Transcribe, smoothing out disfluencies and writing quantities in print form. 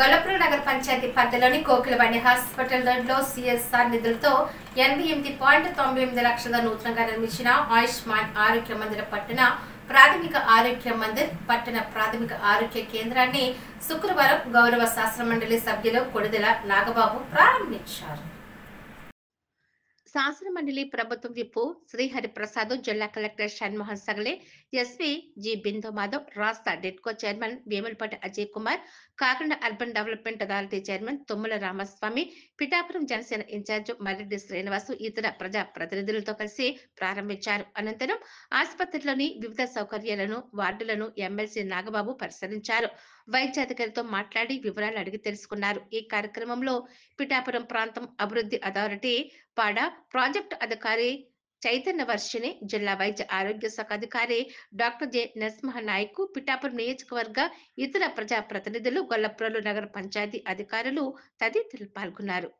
గొల్లప్రోలు నగర పంచాయతీ పరిధిలోని కోకిలబండి హాస్పిటల్లో సిఎస్ఆర్ నిధులతో 88.98 లక్షల నూతనంగా నిర్మించిన ఆయుష్మాన్ ఆరోగ్య మందిర ప్రాథమిక ఆరోగ్య కేంద్రాన్ని శుక్రవారం గౌరవ శాసనమండలి సభ్యులు కొడిదెల నాగబాబు ప్రారంభించారు. శాసనమండలి ప్రభుత్వం విప్పు శ్రీహరి ప్రసాద్, జిల్లా collector Shanmohan Sagale, SP G Bindu Madhav, రాష్ట్ర డెట్కో chairman Vemulapati Ajay Kumar, Kakinada urban development authority chairman Tummala Ramaswamy, Pithapuram Janasena in charge Marreddy Srinivasu ఇతర ప్రజా ప్రతినిధులతో కలిసి ప్రారంభించారు. అనంతరం ఆసుపత్రిలోని వివిధ సౌకర్యాలను, వార్డులను ఎమ్మెల్సీ నాగబాబు పరిశీలించారు. వైద్యాధికారితో మాట్లాడి వివరాలు అడిగి తెలుసుకున్నారు. ఈ కార్యక్రమంలో పిఠాపురం ప్రాంతం అభివృద్ధి అథారిటీ పాడా ప్రాజెక్టు అధికారి చైతన్య వర్షిని, జిల్లా వైద్య ఆరోగ్య శాఖ అధికారి డాక్టర్ జె నరసింహ నాయక్, పిఠాపురం నియోజకవర్గ ఇతర ప్రజా ప్రతినిధులు, గొల్లప్రోలు నగర పంచాయతీ అధికారులు తదితరులు పాల్గొన్నారు.